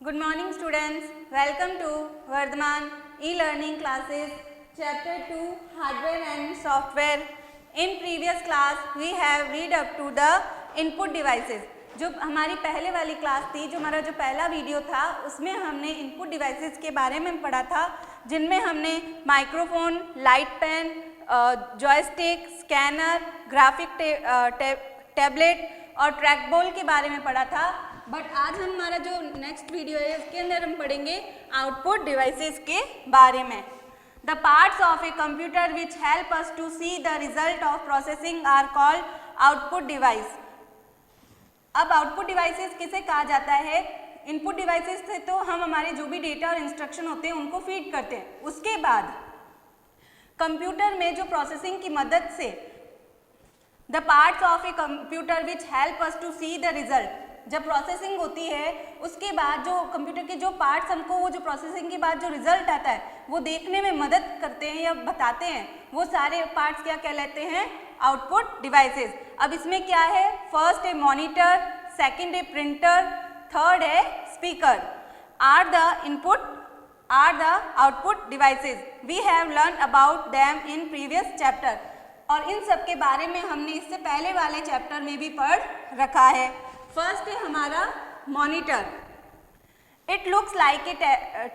Good morning students, welcome to Vardhaman e-learning classes chapter 2 hardware and software. In previous class we have read up to the input devices. जो हमारी पहले वाली class थी, जो हमारा जो पहला वीडियो था उसमें हमने इनपुट डिवाइसेस के बारे में पढ़ा था, जिनमें हमने microphone, light pen, joystick, scanner, graphic tablet और ट्रैक बॉल के बारे में पढ़ा था। बट आज हमारा जो नेक्स्ट वीडियो है उसके अंदर हम पढ़ेंगे आउटपुट डिवाइसेस के बारे में। The parts of a computer which help us to see the result of processing are called output device. अब आउटपुट डिवाइसेस किसे कहा जाता है? इनपुट डिवाइसेस से तो हम हमारे जो भी डेटा और इंस्ट्रक्शन होते हैं उनको फीड करते हैं। उसके बाद कंप्यूटर में जो प्रोसेसिंग की मदद से the parts of a computer which help us to see the result, जब प्रोसेसिंग होती है उसके बाद जो कंप्यूटर के जो पार्ट्स हमको वो जो प्रोसेसिंग के बाद जो रिजल्ट आता है वो देखने में मदद करते हैं या बताते हैं, वो सारे पार्ट्स क्या कहलाते हैं? Output devices. अब इसमें क्या है? फर्स्ट है मॉनिटर, सेकंड है प्रिंटर, थर्ड है speaker. Are the input are the output devices. We have learn about them in previous chapter. और इन सब के बारे में हमने इससे पहले वाले चैप्टर में भी पढ़ रखा है। फर्स्ट है हमारा monitor. It looks like a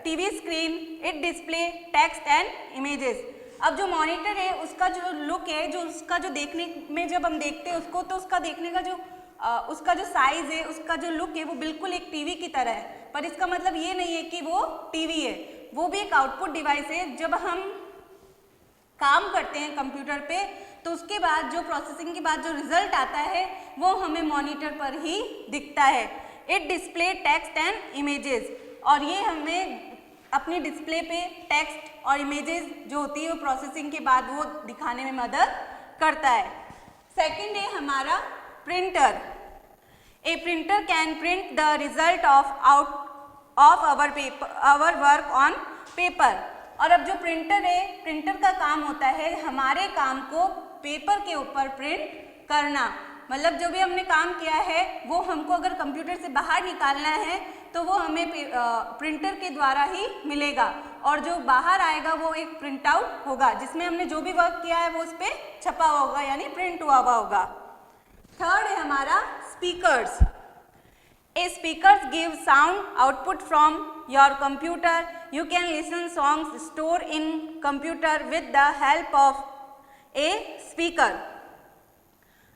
TV screen, it display text and images. अब जो मॉनिटर है उसका जो लुक है, जो उसका जो देखने में जब हम देखते हैं उसको, तो उसका देखने का जो उसका जो साइज है, उसका जो लुक है वो बिल्कुल एक टीवी की तरह है। पर इसका मतलब ये नहीं है कि वो टीवी है, वो भी एक आउटपुट डिवाइस है। जब हम काम करते हैं कंप्यूटर पे तो उसके बाद जो प्रोसेसिंग के बाद जो रिजल्ट आता है वो हमें मॉनिटर पर ही दिखता है। It display text and images, और ये हमें अपनी डिस्प्ले पे टेक्स्ट और इमेजेस जो होती है वो प्रोसेसिंग के बाद वो दिखाने में मदद करता है। सेकंड है हमारा printer. A printer can print the result of our work on paper. और अब जो प्रिंटर है, प्रिंटर का काम होता है हमारे काम को पेपर के ऊपर प्रिंट करना। मतलब जो भी हमने काम किया है वो हमको अगर कंप्यूटर से बाहर निकालना है तो वो हमें प्रिंटर के द्वारा ही मिलेगा, और जो बाहर आएगा वो एक प्रिंट आउट होगा जिसमें हमने जो भी वर्क किया है वो उस पर छपा होगा, यानी प्रिंट हुआ होगा। थर्ड है हमारा speakers. A speakers give sound output from your computer. You can listen songs stored in computer with the help of a speaker.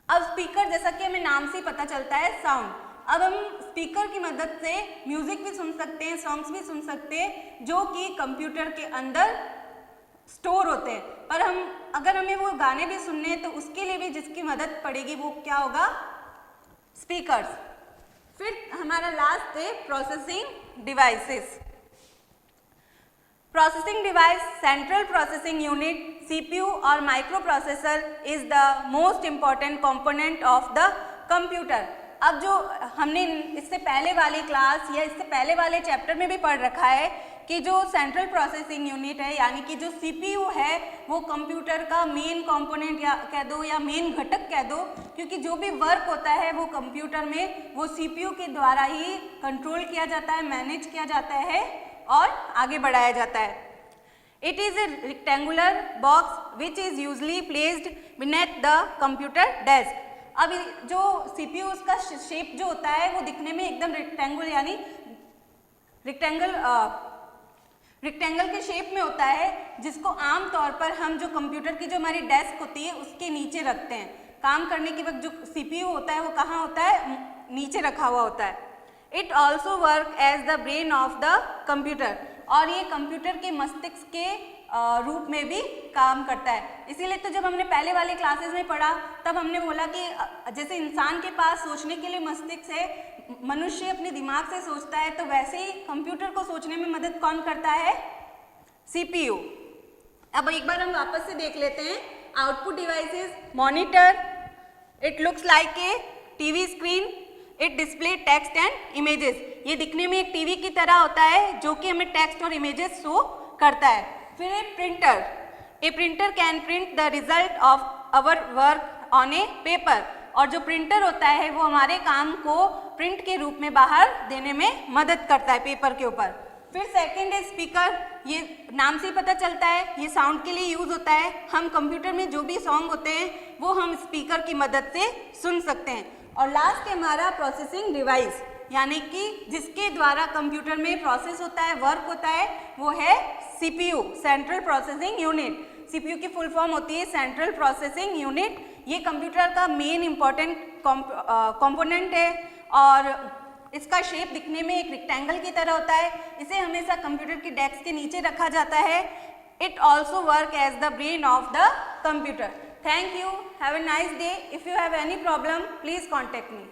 अब स्पीकर जैसा कि हमें नाम से पता चलता है साउंड। अब हम स्पीकर की मदद से म्यूजिक भी सुन सकते हैं, सॉन्ग्स भी सुन सकते हैं जो कि कंप्यूटर के अंदर स्टोर होते हैं। पर अगर हमें वो गाने भी सुनने हैं तो उसके लिए भी जिसकी मदद पड़ेगी वो क्या होगा? स्पीकर्स। फिर हमारा लास्ट है processing devices. Processing device, central processing unit, CPU और microprocessor is the most important component of the computer. अब जो हमने इससे पहले वाली क्लास या इससे पहले वाले चैप्टर में भी पढ़ रखा है कि जो सेंट्रल प्रोसेसिंग यूनिट है, यानी कि जो सीपीयू है, वो कंप्यूटर का मेन कंपोनेंट या कह दो या मेन घटक कह दो, क्योंकि जो भी वर्क होता है वो कंप्यूटर में वो सीपीयू के द्वारा ही कंट्रोल किया जाता है, मैनेज किया जाता है और आगे बढ़ाया जाता है। It is a rectangular box which is usually placed beneath the computer desk. अब जो सीपीयू उसका शेप जो होता है वो दिखने में एकदम रेक्टेंगल के शेप में होता है, जिसको आम तौर पर हम जो कंप्यूटर की जो हमारी डेस्क होती है उसके नीचे रखते हैं। काम करने के वक्त जो सीपीयू होता है वो कहाँ होता है? नीचे रखा हुआ होता है। It also work as the brain of the computer, और ये कंप्यूटर के मस्तिष्क के रूप में भी काम करता है। इसीलिए तो जब हमने पहले वाले क्लासेस में पढ़ा तब हमने बोला कि जैसे इंसान के पास सोचने के लिए मस्तिष्क है, मनुष्य अपने दिमाग से सोचता है, तो वैसे ही कंप्यूटर को सोचने में मदद कौन करता है? सीपीयू। अब एक बार हम वापस से देख लेते हैं output devices. Monitor, it looks like a TV screen, it display text and images. ये दिखने में एक टीवी की तरह होता है जो कि हमें टेक्स्ट और इमेजेस शो करता है। फिर a printer. A printer can print the result of our work on a paper. और जो प्रिंटर होता है वो हमारे काम को प्रिंट के रूप में बाहर देने में मदद करता है पेपर के ऊपर। फिर सेकंड है स्पीकर, ये नाम से ही पता चलता है ये साउंड के लिए यूज होता है। हम कंप्यूटर में जो भी सॉन्ग होते हैं वो हम स्पीकर की मदद से सुन सकते हैं। और लास्ट है हमारा प्रोसेसिंग डिवाइस, यानी कि जिसके द्वारा कंप्यूटर में प्रोसेस होता है, वर्क होता है, वो है CPU, central processing unit. CPU की फुल फॉर्म होती है सेंट्रल प्रोसेसिंग यूनिट। ये कंप्यूटर का मेन इंपॉर्टेंट कंपोनेंट है और इसका शेप दिखने में एक रेक्टेंगल की तरह होता है। इसे हमेशा कंप्यूटर की डेस्क के नीचे रखा जाता है। It also work as the brain of the computer. Thank you, have a nice day. If you have any problem please contact me.